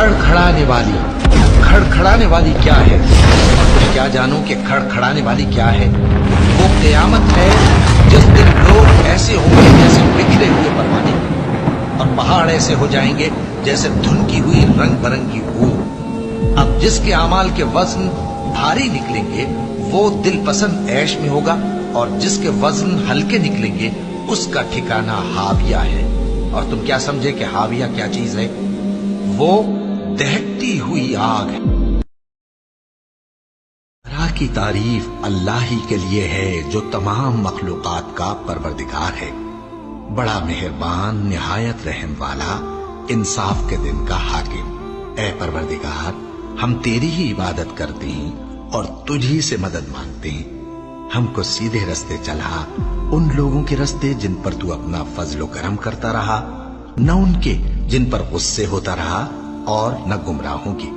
खड़खड़ाने वाली, खड़खड़ाने वाली क्या है? और कुछ क्या जानूं कि खड़खड़ाने वाली क्या है? वो क़यामत है जिस दिन लोग ऐसे होंगे जैसे बिखरे हुए परवाने, और पहाड़ ऐसे हो जाएंगे जैसे धुनकी हुई रंग बिरंगी ऊन। अब जिसके अमाल के वजन भारी निकलेंगे वो दिल पसंद ऐश में होगा, और जिसके वजन हल्के निकलेंगे उसका ठिकाना हाविया है। और तुम क्या समझे कि हाविया क्या चीज है? वो दहकती हुई आग है। तरह की तारीफ अल्लाह ही के लिए है जो तमाम मखलूकात का परवरदिगार है, बड़ा मेहरबान, निहायत रहम वाला, इंसाफ के दिन का हाकिम। ऐ परवरदिगार, हम तेरी ही इबादत करते हैं और तुझी से मदद मांगते हैं। हमको सीधे रास्ते चला, उन लोगों के रास्ते जिन पर तू अपना फजलो करम करता रहा, न उनके जिन पर गुस्से होता रहा, और न गुमराहों की।